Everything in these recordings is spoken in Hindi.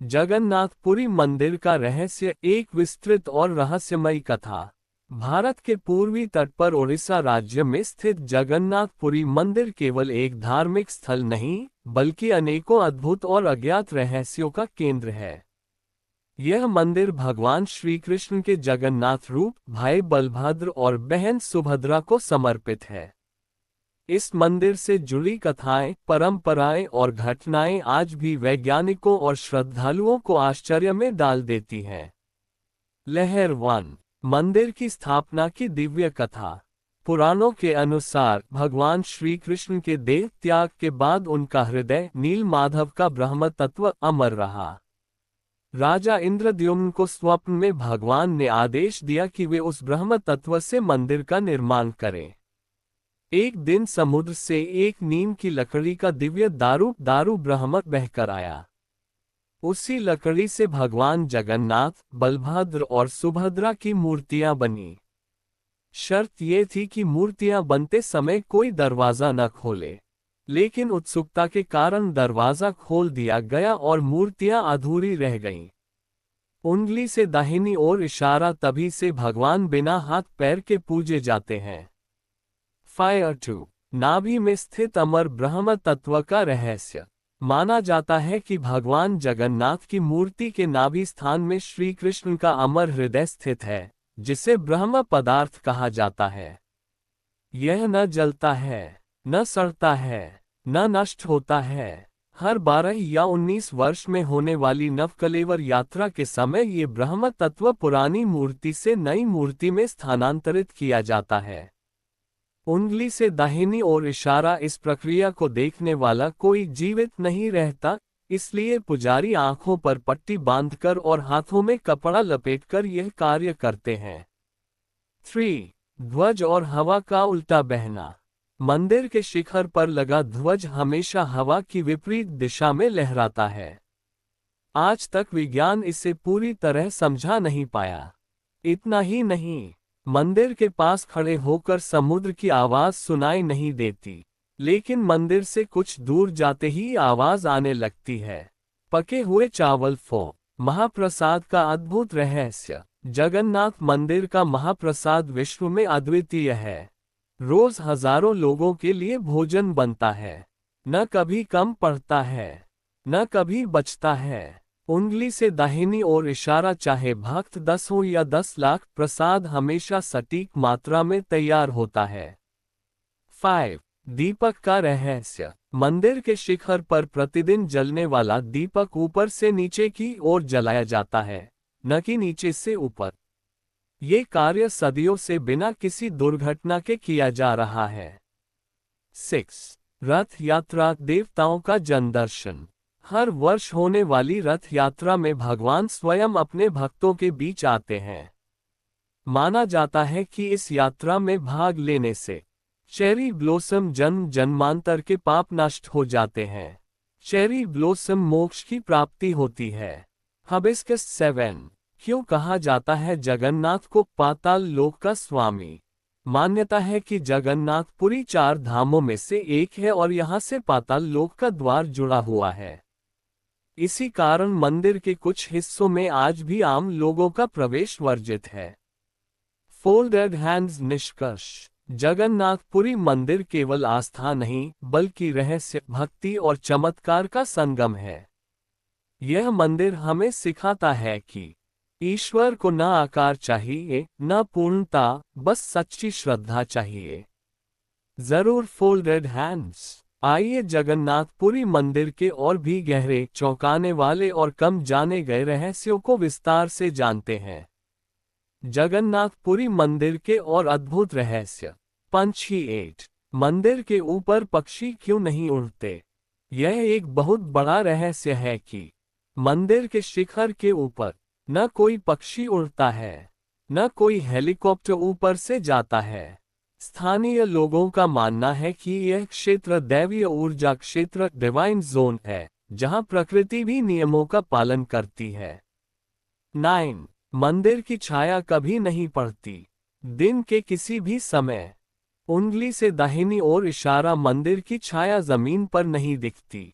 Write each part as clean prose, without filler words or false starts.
जगन्नाथपुरी मंदिर का रहस्य एक विस्तृत और रहस्यमयी कथा। भारत के पूर्वी तट पर ओडिशा राज्य में स्थित जगन्नाथपुरी मंदिर केवल एक धार्मिक स्थल नहीं, बल्कि अनेकों अद्भुत और अज्ञात रहस्यों का केंद्र है। यह मंदिर भगवान श्री कृष्ण के जगन्नाथ रूप, भाई बलभद्र और बहन सुभद्रा को समर्पित है। इस मंदिर से जुड़ी कथाएं, परंपराएं और घटनाएं आज भी वैज्ञानिकों और श्रद्धालुओं को आश्चर्य में डाल देती हैं। लहर 1। मंदिर की स्थापना की दिव्य कथा। पुराणों के अनुसार भगवान श्री कृष्ण के देह त्याग के बाद उनका हृदय नीलमाधव का ब्रह्म तत्व अमर रहा। राजा इंद्रद्युम्न को स्वप्न में भगवान ने आदेश दिया कि वे उस ब्रह्म तत्व से मंदिर का निर्माण करें। एक दिन समुद्र से एक नीम की लकड़ी का दिव्य दारू ब्रह्म बहकर आया। उसी लकड़ी से भगवान जगन्नाथ, बलभद्र और सुभद्रा की मूर्तियां बनी। शर्त ये थी कि मूर्तियां बनते समय कोई दरवाजा न खोले, लेकिन उत्सुकता के कारण दरवाजा खोल दिया गया और मूर्तियां अधूरी रह गईं। उंगली से दाहिनी ओर इशारा, तभी से भगवान बिना हाथ पैर के पूजे जाते हैं। फायर 2। नाभि में स्थित अमर ब्रह्म तत्व का रहस्य। माना जाता है कि भगवान जगन्नाथ की मूर्ति के नाभि स्थान में श्री कृष्ण का अमर हृदय स्थित है, जिसे ब्रह्म पदार्थ कहा जाता है। यह न जलता है, न सड़ता है, न नष्ट होता है। हर 12 या 19 वर्ष में होने वाली नवकलेवर यात्रा के समय ये ब्रह्म तत्व पुरानी मूर्ति से नई मूर्ति में स्थानांतरित किया जाता है। उंगली से दाहिनी ओर इशारा, इस प्रक्रिया को देखने वाला कोई जीवित नहीं रहता, इसलिए पुजारी आंखों पर पट्टी बांधकर और हाथों में कपड़ा लपेटकर यह कार्य करते हैं। 3। ध्वज और हवा का उल्टा बहना। मंदिर के शिखर पर लगा ध्वज हमेशा हवा की विपरीत दिशा में लहराता है। आज तक विज्ञान इसे पूरी तरह समझा नहीं पाया। इतना ही नहीं, मंदिर के पास खड़े होकर समुद्र की आवाज सुनाई नहीं देती, लेकिन मंदिर से कुछ दूर जाते ही आवाज आने लगती है। पके हुए चावल महाप्रसाद का अद्भुत रहस्य। जगन्नाथ मंदिर का महाप्रसाद विश्व में अद्वितीय है। रोज हजारों लोगों के लिए भोजन बनता है। न कभी कम पड़ता है, न कभी बचता है। उंगली से दाहिनी ओर इशारा, चाहे भक्त 10 हो या 10 लाख, प्रसाद हमेशा सटीक मात्रा में तैयार होता है। 5। दीपक का रहस्य। मंदिर के शिखर पर प्रतिदिन जलने वाला दीपक ऊपर से नीचे की ओर जलाया जाता है, न कि नीचे से ऊपर। ये कार्य सदियों से बिना किसी दुर्घटना के किया जा रहा है। 6। रथ यात्रा, देवताओं का जन दर्शन। हर वर्ष होने वाली रथ यात्रा में भगवान स्वयं अपने भक्तों के बीच आते हैं। माना जाता है कि इस यात्रा में भाग लेने से चेरी ब्लॉसम जन्म जन्मांतर के पाप नष्ट हो जाते हैं। चेरी ब्लॉसम मोक्ष की प्राप्ति होती है। हिबिस्कस 7। क्यों कहा जाता है जगन्नाथ को पाताल लोक का स्वामी? मान्यता है कि जगन्नाथपुरी 4 धामों में से एक है और यहाँ से पाताल लोक का द्वार जुड़ा हुआ है। इसी कारण मंदिर के कुछ हिस्सों में आज भी आम लोगों का प्रवेश वर्जित है। फोल्डेड हैंड्स निष्कर्ष। जगन्नाथपुरी मंदिर केवल आस्था नहीं, बल्कि रहस्य, भक्ति और चमत्कार का संगम है। यह मंदिर हमें सिखाता है कि ईश्वर को न आकार चाहिए, न पूर्णता, बस सच्ची श्रद्धा चाहिए। जरूर फोल्डेड हैंड्स। आइए जगन्नाथपुरी मंदिर के और भी गहरे, चौंकाने वाले और कम जाने गए रहस्यों को विस्तार से जानते हैं। जगन्नाथपुरी मंदिर के और अद्भुत रहस्य। पंछी 8। मंदिर के ऊपर पक्षी क्यों नहीं उड़ते? यह एक बहुत बड़ा रहस्य है कि मंदिर के शिखर के ऊपर न कोई पक्षी उड़ता है, न कोई हेलीकॉप्टर ऊपर से जाता है। स्थानीय लोगों का मानना है कि यह क्षेत्र दैवीय ऊर्जा क्षेत्र, डिवाइन जोन है, जहां प्रकृति भी नियमों का पालन करती है। 9। मंदिर की छाया कभी नहीं पड़ती। दिन के किसी भी समय उंगली से दाहिनी ओर इशारा, मंदिर की छाया जमीन पर नहीं दिखती।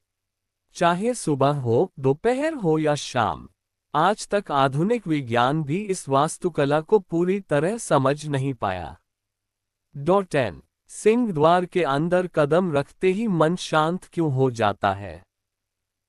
चाहे सुबह हो, दोपहर हो या शाम। आज तक आधुनिक विज्ञान भी इस वास्तुकला को पूरी तरह समझ नहीं पाया। 10 सिंह द्वार के अंदर कदम रखते ही मन शांत क्यों हो जाता है?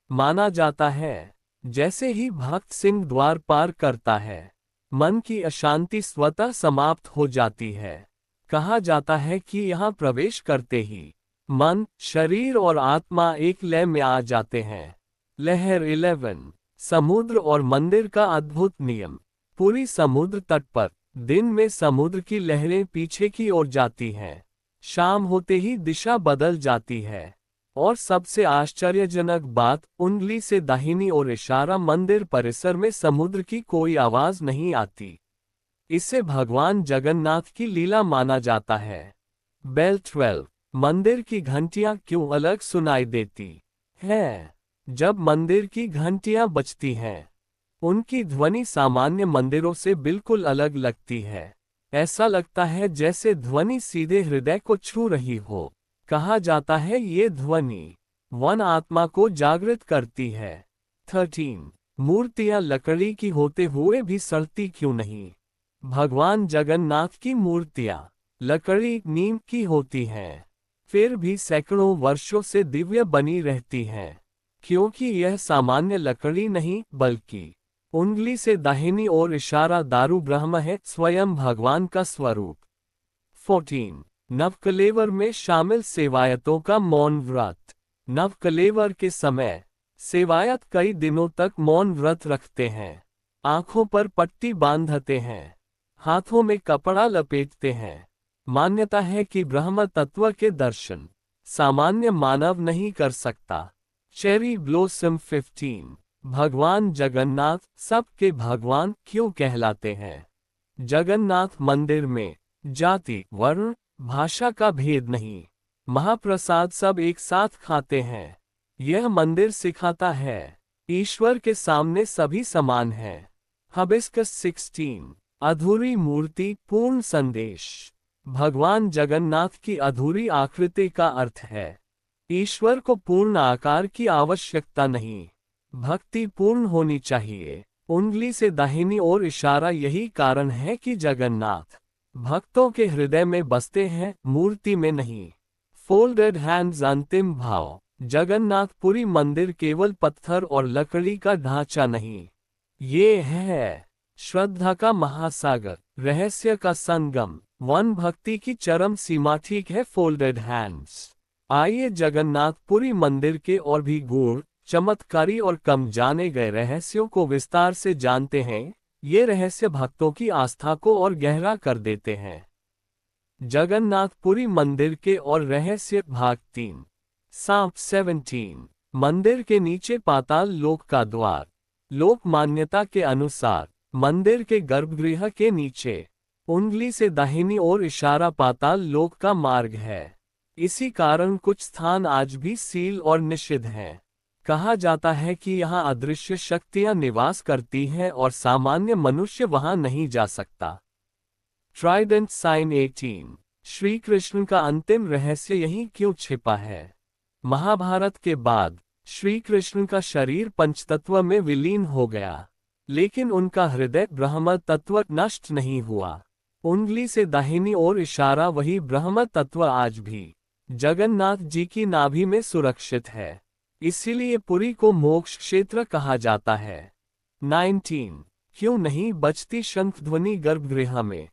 माना जाता है जैसे ही भक्त सिंह द्वार पार करता है, मन की अशांति स्वतः समाप्त हो जाती है। कहा जाता है कि यहाँ प्रवेश करते ही मन, शरीर और आत्मा एक लय में आ जाते हैं। लहर 11 समुद्र और मंदिर का अद्भुत नियम। पूरी समुद्र तट पर दिन में समुद्र की लहरें पीछे की ओर जाती हैं, शाम होते ही दिशा बदल जाती है। और सबसे आश्चर्यजनक बात, उंगली से दाहिनी ओर इशारा, मंदिर परिसर में समुद्र की कोई आवाज नहीं आती। इसे भगवान जगन्नाथ की लीला माना जाता है। बेल 12 मंदिर की घंटियां क्यों अलग सुनाई देती हैं? जब मंदिर की घंटियां बजती हैं, उनकी ध्वनि सामान्य मंदिरों से बिल्कुल अलग लगती है। ऐसा लगता है जैसे ध्वनि सीधे हृदय को छू रही हो। कहा जाता है ये ध्वनि वन आत्मा को जागृत करती है। 13 मूर्तियां लकड़ी की होते हुए भी सड़ती क्यों नहीं? भगवान जगन्नाथ की मूर्तियां लकड़ी नीम की होती हैं, फिर भी सैकड़ों वर्षों से दिव्य बनी रहती हैं, क्योंकि यह सामान्य लकड़ी नहीं बल्कि उंगली से दाहिनी ओर इशारा दारू ब्रह्म है, स्वयं भगवान का स्वरूप। 14 नवकलेवर में शामिल सेवायतों का मौन व्रत। नवकलेवर के समय सेवायत कई दिनों तक मौन व्रत रखते हैं, आंखों पर पट्टी बांधते हैं, हाथों में कपड़ा लपेटते हैं। मान्यता है कि ब्रह्म तत्व के दर्शन सामान्य मानव नहीं कर सकता। चेरी ब्लॉसम 15 भगवान जगन्नाथ सबके भगवान क्यों कहलाते हैं? जगन्नाथ मंदिर में जाति, वर्ण, भाषा का भेद नहीं। महाप्रसाद सब एक साथ खाते हैं। यह मंदिर सिखाता है ईश्वर के सामने सभी समान हैं। हबिस्कस 16 अधूरी मूर्ति पूर्ण संदेश। भगवान जगन्नाथ की अधूरी आकृति का अर्थ है ईश्वर को पूर्ण आकार की आवश्यकता नहीं, भक्ति पूर्ण होनी चाहिए। उंगली से दाहिनी ओर इशारा यही कारण है कि जगन्नाथ भक्तों के हृदय में बसते हैं, मूर्ति में नहीं। फोल्डेड हैंड्स अंतिम भाव। जगन्नाथपुरी मंदिर केवल पत्थर और लकड़ी का ढांचा नहीं, ये है श्रद्धा का महासागर, रहस्य का संगम, वन भक्ति की चरम सीमा। ठीक है फोल्डेड हैंड्स। आइए जगन्नाथपुरी मंदिर के और भी गूढ़, चमत्कारी और कम जाने गए रहस्यों को विस्तार से जानते हैं। ये रहस्य भक्तों की आस्था को और गहरा कर देते हैं। जगन्नाथपुरी मंदिर के और रहस्य भाग 3। सांप 17 मंदिर के नीचे पाताल लोक का द्वार। लोक मान्यता के अनुसार मंदिर के गर्भगृह के नीचे उंगली से दाहिनी ओर इशारा पाताल लोक का मार्ग है। इसी कारण कुछ स्थान आज भी सील और निषिद्ध हैं। कहा जाता है कि यहाँ अदृश्य शक्तियाँ निवास करती हैं और सामान्य मनुष्य वहाँ नहीं जा सकता। ट्राइडेंट साइन 18 श्री कृष्ण का अंतिम रहस्य यही क्यों छिपा है? महाभारत के बाद श्री कृष्ण का शरीर पंचतत्व में विलीन हो गया, लेकिन उनका हृदय ब्रह्म तत्व नष्ट नहीं हुआ। उंगली से दाहिनी ओर इशारा वही ब्रह्म तत्व आज भी जगन्नाथ जी की नाभि में सुरक्षित है, इसीलिए पुरी को मोक्ष क्षेत्र कहा जाता है। 19 क्यों नहीं बजती शंख ध्वनि गर्भगृह में?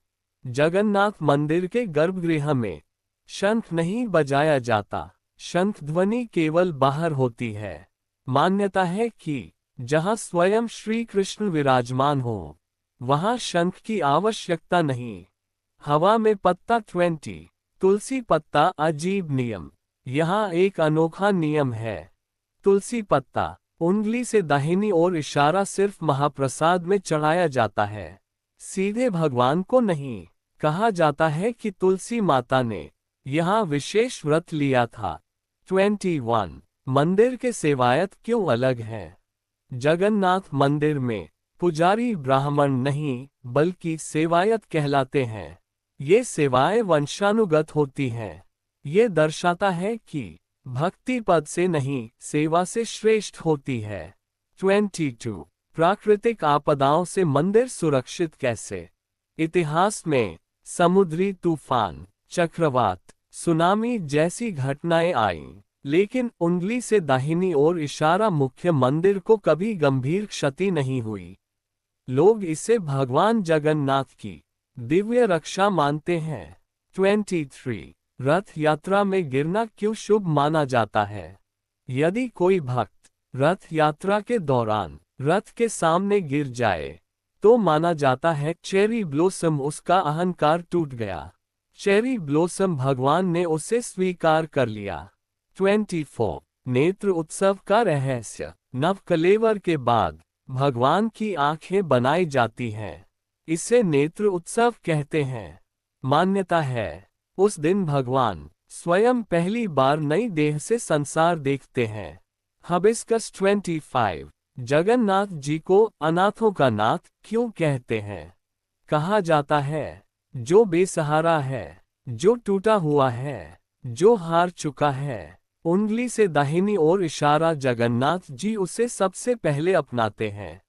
जगन्नाथ मंदिर के गर्भगृह में शंख नहीं बजाया जाता, शंख ध्वनि केवल बाहर होती है। मान्यता है कि जहां स्वयं श्री कृष्ण विराजमान हो, वहां शंख की आवश्यकता नहीं। हवा में पत्ता 20 तुलसी पत्ता अजीब नियम। यहाँ एक अनोखा नियम है। तुलसी पत्ता उंगली से दाहिनी ओर इशारा सिर्फ महाप्रसाद में चढ़ाया जाता है, सीधे भगवान को नहीं। कहा जाता है कि तुलसी माता ने यहाँ विशेष व्रत लिया था। 21 मंदिर के सेवायत क्यों अलग हैं? जगन्नाथ मंदिर में पुजारी ब्राह्मण नहीं बल्कि सेवायत कहलाते हैं। ये सेवाएं वंशानुगत होती हैं। ये दर्शाता है कि भक्ति पद से नहीं, सेवा से श्रेष्ठ होती है। 22 प्राकृतिक आपदाओं से मंदिर सुरक्षित कैसे? इतिहास में समुद्री तूफान, चक्रवात, सुनामी जैसी घटनाएं आईं, लेकिन उंगली से दाहिनी ओर इशारा मुख्य मंदिर को कभी गंभीर क्षति नहीं हुई। लोग इसे भगवान जगन्नाथ की दिव्य रक्षा मानते हैं। 23 रथ यात्रा में गिरना क्यों शुभ माना जाता है? यदि कोई भक्त रथ यात्रा के दौरान रथ के सामने गिर जाए तो माना जाता है चेरी ब्लॉसम, उसका अहंकार टूट गया। चेरी ब्लॉसम भगवान ने उसे स्वीकार कर लिया। 24 नेत्र उत्सव का रहस्य। नवकलेवर के बाद भगवान की आंखें बनाई जाती हैं, इसे नेत्र उत्सव कहते हैं। मान्यता है उस दिन भगवान स्वयं पहली बार नई देह से संसार देखते हैं। हबिस्कस 25 जगन्नाथ जी को अनाथों का नाथ क्यों कहते हैं? कहा जाता है जो बेसहारा है, जो टूटा हुआ है, जो हार चुका है, उंगली से दाहिनी ओर इशारा जगन्नाथ जी उसे सबसे पहले अपनाते हैं,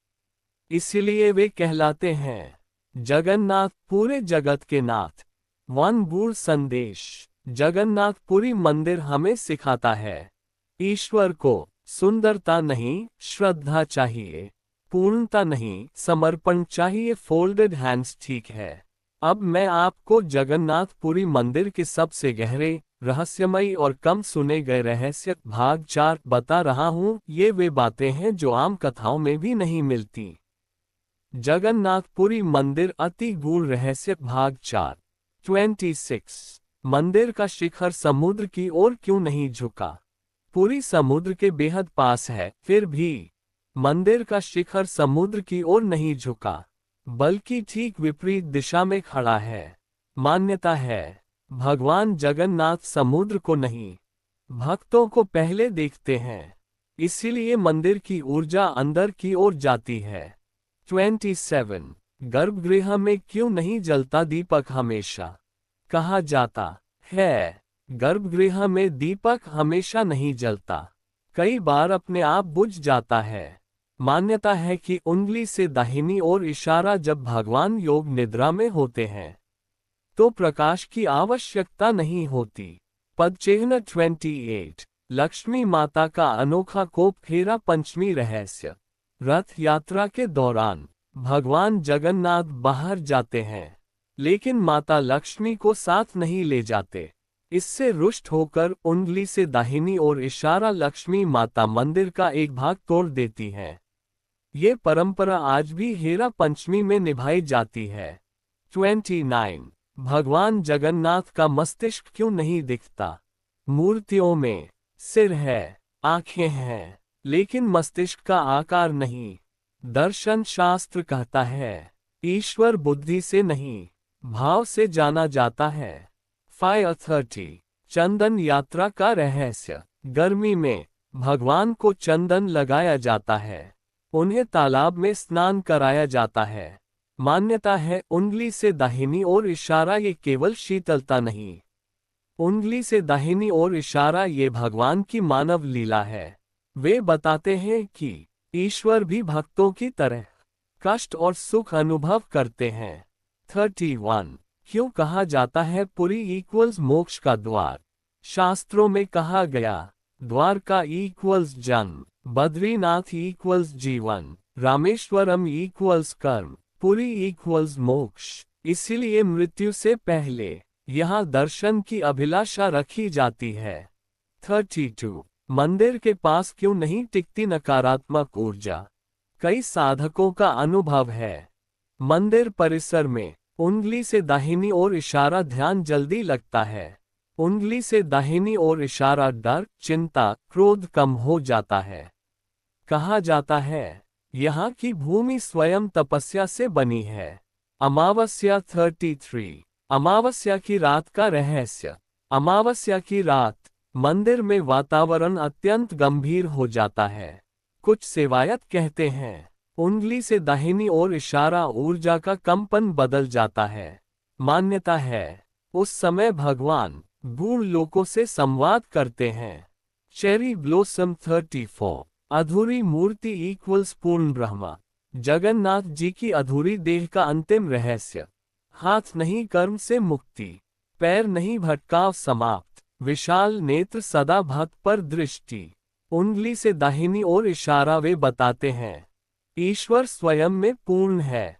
इसलिए वे कहलाते हैं जगन्नाथ, पूरे जगत के नाथ। वन बूढ़ संदेश। जगन्नाथपुरी मंदिर हमें सिखाता है ईश्वर को सुंदरता नहीं, श्रद्धा चाहिए, पूर्णता नहीं, समर्पण चाहिए। फोल्डेड हैंड्स ठीक है। अब मैं आपको जगन्नाथपुरी मंदिर के सबसे गहरे, रहस्यमयी और कम सुने गए रहस्य भाग 4 बता रहा हूँ। ये वे बातें हैं जो आम कथाओं में भी नहीं मिलती। जगन्नाथपुरी मंदिर अति गूढ़ रहस्य भाग 4। 26 मंदिर का शिखर समुद्र की ओर क्यों नहीं झुका? पुरी समुद्र के बेहद पास है, फिर भी मंदिर का शिखर समुद्र की ओर नहीं झुका, बल्कि ठीक विपरीत दिशा में खड़ा है। मान्यता है भगवान जगन्नाथ समुद्र को नहीं, भक्तों को पहले देखते हैं, इसीलिए मंदिर की ऊर्जा अंदर की ओर जाती है। 27 गर्भगृह में क्यों नहीं जलता दीपक हमेशा? कहा जाता है गर्भगृह में दीपक हमेशा नहीं जलता, कई बार अपने आप बुझ जाता है। मान्यता है कि उंगली से दाहिनी ओर इशारा जब भगवान योग निद्रा में होते हैं तो प्रकाश की आवश्यकता नहीं होती। पदचिह्न 28 लक्ष्मी माता का अनोखा कोप फेरा पंचमी रहस्य। रथ यात्रा के दौरान भगवान जगन्नाथ बाहर जाते हैं, लेकिन माता लक्ष्मी को साथ नहीं ले जाते। इससे रुष्ट होकर उंगली से दाहिनी ओर इशारा लक्ष्मी माता मंदिर का एक भाग तोड़ देती है। ये परंपरा आज भी हेरा पंचमी में निभाई जाती है। 29 भगवान जगन्नाथ का मस्तिष्क क्यों नहीं दिखता? मूर्तियों में सिर है, आंखें हैं, लेकिन मस्तिष्क का आकार नहीं। दर्शन शास्त्र कहता है ईश्वर बुद्धि से नहीं, भाव से जाना जाता है। 5:30 चंदन यात्रा का रहस्य। गर्मी में भगवान को चंदन लगाया जाता है, उन्हें तालाब में स्नान कराया जाता है। मान्यता है उंगली से दाहिनी ओर इशारा ये केवल शीतलता नहीं, उंगली से दाहिनी ओर इशारा ये भगवान की मानव लीला है। वे बताते हैं कि ईश्वर भी भक्तों की तरह कष्ट और सुख अनुभव करते हैं। 31 क्यों कहा जाता है पुरी इक्वल्स मोक्ष का द्वार? शास्त्रों में कहा गया द्वारका इक्वल्स जन्म, बद्रीनाथ इक्वल्स जीवन, रामेश्वरम इक्वल्स कर्म, पुरी इक्वल्स मोक्ष। इसीलिए मृत्यु से पहले यहाँ दर्शन की अभिलाषा रखी जाती है। 32 मंदिर के पास क्यों नहीं टिकती नकारात्मक ऊर्जा? कई साधकों का अनुभव है मंदिर परिसर में उंगली से दाहिनी ओर इशारा ध्यान जल्दी लगता है, उंगली से दाहिनी ओर इशारा डर, चिंता, क्रोध कम हो जाता है। कहा जाता है यहाँ की भूमि स्वयं तपस्या से बनी है। अमावस्या 33 अमावस्या की रात का रहस्य। अमावस्या की रात मंदिर में वातावरण अत्यंत गंभीर हो जाता है। कुछ सेवायत कहते हैं उंगली से दाहिनी ओर इशारा ऊर्जा का कंपन बदल जाता है। मान्यता है उस समय भगवान गूढ़ लोकों से संवाद करते हैं। Cherry blossom 34। अधूरी मूर्ति इक्वल्स पूर्ण ब्रह्म। जगन्नाथ जी की अधूरी देह का अंतिम रहस्य। हाथ नहीं कर्म से मुक्ति, पैर नहीं भटकाव समाप्त, विशाल नेत्र सदा भक्त पर दृष्टि, उंगली से दाहिनी ओर इशारा वे बताते हैं। ईश्वर स्वयं में पूर्ण है,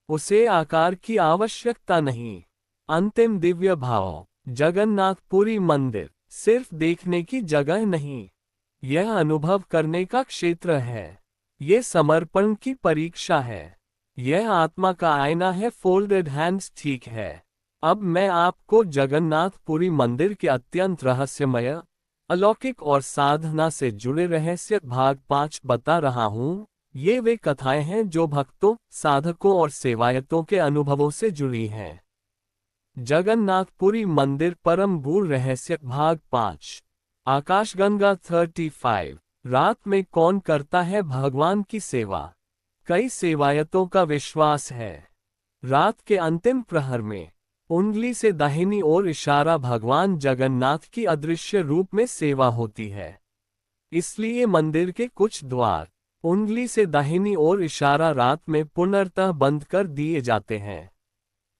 उसे आकार की आवश्यकता नहीं। अंतिम दिव्य भाव। जगन्नाथपुरी मंदिर सिर्फ देखने की जगह नहीं, यह अनुभव करने का क्षेत्र है। ये समर्पण की परीक्षा है, यह आत्मा का आईना है। फोल्डेड हैंड्स ठीक है। अब मैं आपको जगन्नाथपुरी मंदिर के अत्यंत रहस्यमय, अलौकिक और साधना से जुड़े रहस्य भाग 5 बता रहा हूँ। ये वे कथाएं हैं जो भक्तों, साधकों और सेवायतों के अनुभवों से जुड़ी हैं। जगन्नाथपुरी मंदिर परम गूढ़ रहस्य भाग 5। आकाशगंगा 35। रात में कौन करता है भगवान की सेवा? कई सेवायतों का विश्वास है, रात के अंतिम प्रहर में उंगली से दाहिनी ओर इशारा भगवान जगन्नाथ की अदृश्य रूप में सेवा होती है। इसलिए मंदिर के कुछ द्वार उंगली से दाहिनी ओर इशारा रात में पुनर्तः बंद कर दिए जाते हैं।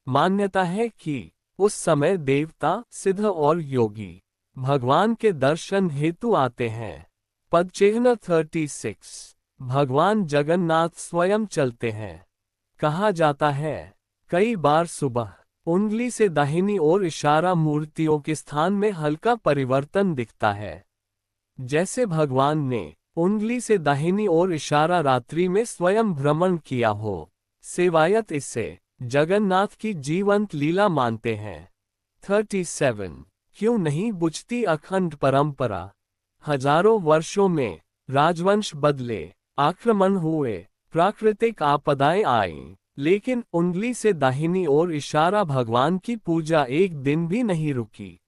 मान्यता है कि उस समय देवता, सिद्ध और योगी भगवान के दर्शन हेतु आते हैं। पदचिह्न 36। भगवान जगन्नाथ स्वयं चलते हैं। कहा जाता है कई बार सुबह उंगली से दाहिनी ओर इशारा मूर्तियों के स्थान में हल्का परिवर्तन दिखता है, जैसे भगवान ने उंगली से दाहिनी ओर इशारा रात्रि में स्वयं भ्रमण किया हो। सेवायत इसे जगन्नाथ की जीवंत लीला मानते हैं। 37। क्यों नहीं बुझती अखंड परंपरा? हजारों वर्षों में राजवंश बदले, आक्रमण हुए, प्राकृतिक आपदाएं आईं, लेकिन उंगली से दाहिनी ओर इशारा भगवान की पूजा एक दिन भी नहीं रुकी।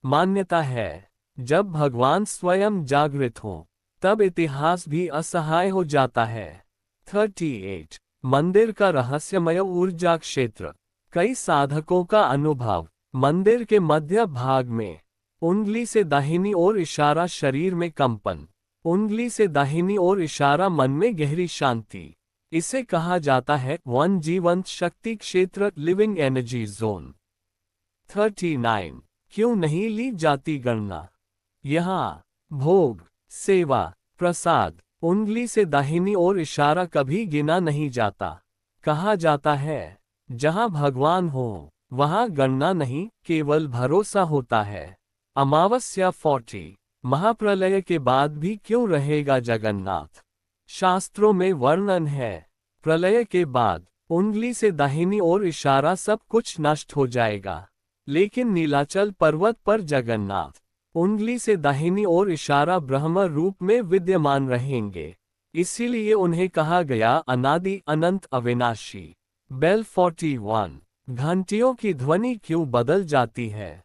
मान्यता है जब भगवान स्वयं जागृत हों, तब इतिहास भी असहाय हो जाता है। 38। मंदिर का रहस्यमय ऊर्जा क्षेत्र। कई साधकों का अनुभव मंदिर के मध्य भाग में उंगली से दाहिनी ओर इशारा शरीर में कंपन, उंगली से दाहिनी ओर इशारा मन में गहरी शांति। इसे कहा जाता है वन जीवंत शक्ति क्षेत्र, लिविंग एनर्जी जोन। 39। क्यों नहीं ली जाती गणना? यहाँ भोग, सेवा, प्रसाद, उंगली से दाहिनी ओर इशारा कभी गिना नहीं जाता। कहा जाता है जहाँ भगवान हो वहाँ गणना नहीं, केवल भरोसा होता है। अमावस्या 40। महाप्रलय के बाद भी क्यों रहेगा जगन्नाथ? शास्त्रों में वर्णन है प्रलय के बाद उंगली से दाहिनी ओर इशारा सब कुछ नष्ट हो जाएगा, लेकिन नीलाचल पर्वत पर जगन्नाथ उंगली से दाहिनी ओर इशारा ब्रह्म रूप में विद्यमान रहेंगे। इसीलिए उन्हें कहा गया अनादि, अनंत, अविनाशी। बेल 41। घंटियों की ध्वनि क्यों बदल जाती है?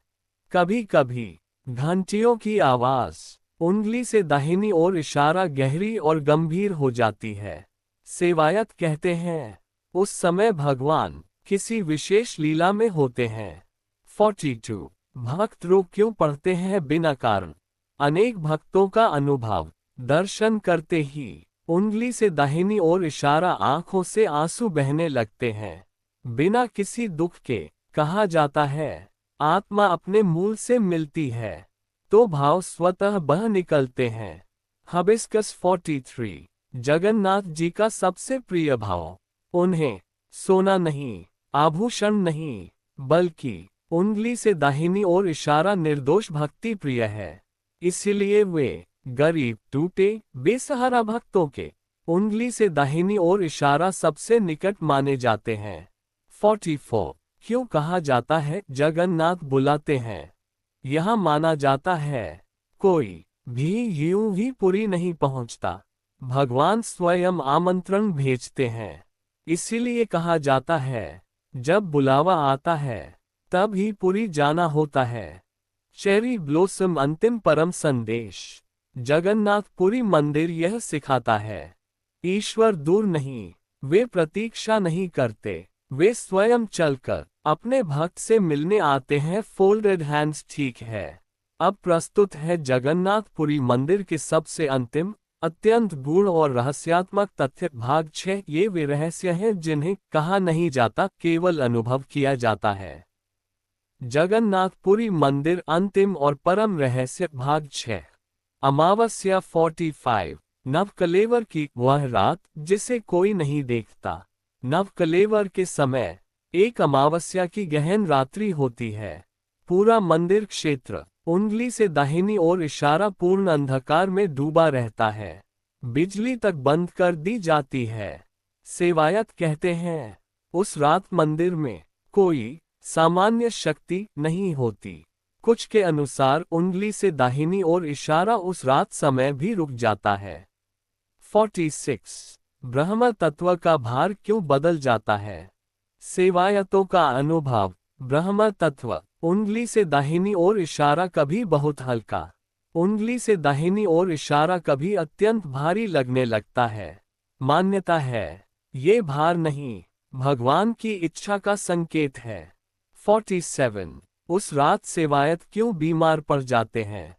कभी कभी घंटियों की आवाज उंगली से दाहिनी ओर इशारा गहरी और गंभीर हो जाती है। सेवायत कहते हैं उस समय भगवान किसी विशेष लीला में होते हैं। 42। भक्त रो क्यों पड़ते हैं बिना कारण? अनेक भक्तों का अनुभव दर्शन करते ही उंगली से दाहिनी ओर इशारा आंखों से आंसू बहने लगते हैं, बिना किसी दुख के। कहा जाता है आत्मा अपने मूल से मिलती है तो भाव स्वतः बह निकलते हैं। हबिस्कस 43। जगन्नाथ जी का सबसे प्रिय भाव। उन्हें सोना नहीं, आभूषण नहीं, बल्कि उंगली से दाहिनी ओर इशारा निर्दोष भक्ति प्रिय है। इसलिए वे गरीब, टूटे, बेसहारा भक्तों के उंगली से दाहिनी ओर इशारा सबसे निकट माने जाते हैं। 44। क्यों कहा जाता है जगन्नाथ बुलाते हैं? यह माना जाता है कोई भी यूं ही पुरी नहीं पहुंचता, भगवान स्वयं आमंत्रण भेजते हैं। इसीलिए कहा जाता है जब बुलावा आता है तब ही पुरी जाना होता है। चेरी ब्लॉसम अंतिम परम संदेश। जगन्नाथपुरी मंदिर यह सिखाता है ईश्वर दूर नहीं, वे प्रतीक्षा नहीं करते, वे स्वयं चलकर अपने भक्त से मिलने आते हैं। फोल्डेड हैंड्स ठीक है। अब प्रस्तुत है जगन्नाथपुरी मंदिर के सबसे अंतिम, अत्यंत गूढ़ और रहस्यात्मक तथ्य भाग 6। ये वे रहस्य हैं जिन्हें कहा नहीं जाता, केवल अनुभव किया जाता है। जगन्नाथपुरी मंदिर अंतिम और परम रहस्य भाग 6। अमावस्या 45। नवकलेवर की वह रात जिसे कोई नहीं देखता। नवकलेवर के समय एक अमावस्या की गहन रात्रि होती है। पूरा मंदिर क्षेत्र उंगली से दाहिनी ओर इशारा पूर्ण अंधकार में डूबा रहता है। बिजली तक बंद कर दी जाती है। सेवायत कहते हैं, उस रात मंदिर में कोई सामान्य शक्ति नहीं होती। कुछ के अनुसार उंगली से दाहिनी ओर इशारा उस रात समय भी रुक जाता है। 46। ब्रह्म तत्व का भार क्यों बदल जाता है। सेवायतों का अनुभव, ब्रह्म तत्व उंगली से दाहिनी ओर इशारा कभी बहुत हल्का, उंगली से दाहिनी ओर इशारा कभी अत्यंत भारी लगने लगता है। मान्यता है, ये भार नहीं, भगवान की इच्छा का संकेत है। 47। उस रात सेवायत क्यों बीमार पड़ जाते हैं।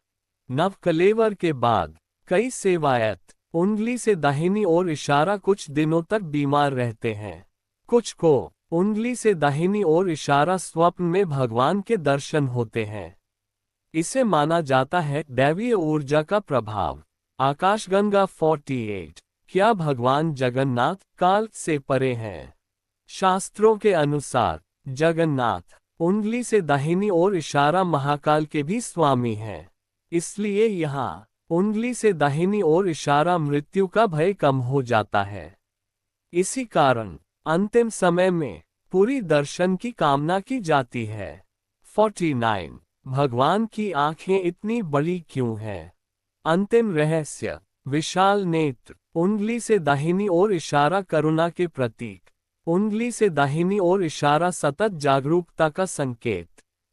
नवकलेवर के बाद कई सेवायत उंगली से दाहिनी ओर इशारा कुछ दिनों तक बीमार रहते हैं। कुछ को उंगली से दाहिनी ओर इशारा स्वप्न में भगवान के दर्शन होते हैं। इसे माना जाता है दैवीय ऊर्जा का प्रभाव। आकाशगंगा 48। क्या भगवान जगन्नाथ काल से परे हैं। शास्त्रों के अनुसार जगन्नाथ उंगली से दाहिनी ओर इशारा महाकाल के भी स्वामी हैं। इसलिए यहाँ उंगली से दाहिनी ओर इशारा मृत्यु का भय कम हो जाता है। इसी कारण अंतिम समय में पूरी दर्शन की कामना की जाती है। 49। भगवान की आंखें इतनी बड़ी क्यों हैं। अंतिम रहस्य, विशाल नेत्र उंगली से दाहिनी ओर इशारा करुणा के प्रतीक, उंगली से दाहिनी ओर इशारा सतत जागरूकता का संकेत।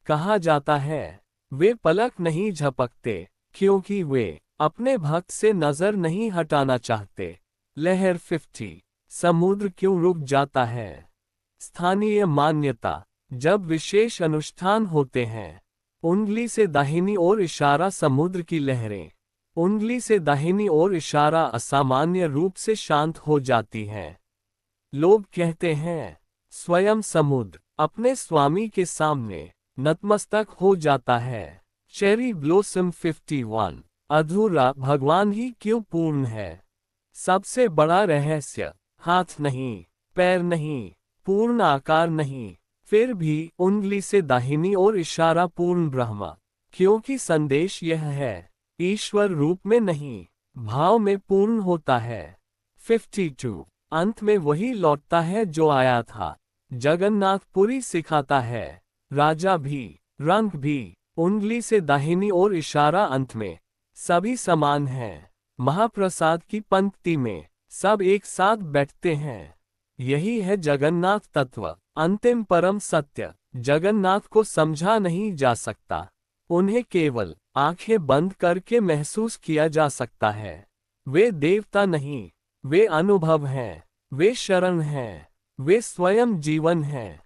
कहा जाता है वे पलक नहीं झपकते क्योंकि वे अपने भक्त से नजर नहीं हटाना चाहते। लहर 50। समुद्र क्यों रुक जाता है। स्थानीय मान्यता, जब विशेष अनुष्ठान होते हैं, उंगली से दाहिनी ओर इशारा समुद्र की लहरें, उंगली से दाहिनी ओर इशारा असामान्य रूप से शांत हो जाती हैं। लोग कहते हैं स्वयं समुद्र अपने स्वामी के सामने नतमस्तक हो जाता है। Cherry blossom 51। अधूरा भगवान ही क्यों पूर्ण है। सबसे बड़ा रहस्य, हाथ नहीं, पैर नहीं, पूर्ण आकार नहीं, फिर भी उंगली से दाहिनी ओर इशारा पूर्ण ब्रह्म, क्योंकि संदेश यह है ईश्वर रूप में नहीं, भाव में पूर्ण होता है। 52। अंत में वही लौटता है जो आया था। जगन्नाथपुरी सिखाता है राजा भी, रंग भी, उंगली से दाहिनी ओर इशारा अंत में सभी समान हैं। महाप्रसाद की पंक्ति में सब एक साथ बैठते हैं। यही है जगन्नाथ तत्व, अंतिम परम सत्य। जगन्नाथ को समझा नहीं जा सकता, उन्हें केवल आंखें बंद करके महसूस किया जा सकता है। वे देवता नहीं, वे अनुभव हैं, वे शरण हैं, वे स्वयं जीवन हैं।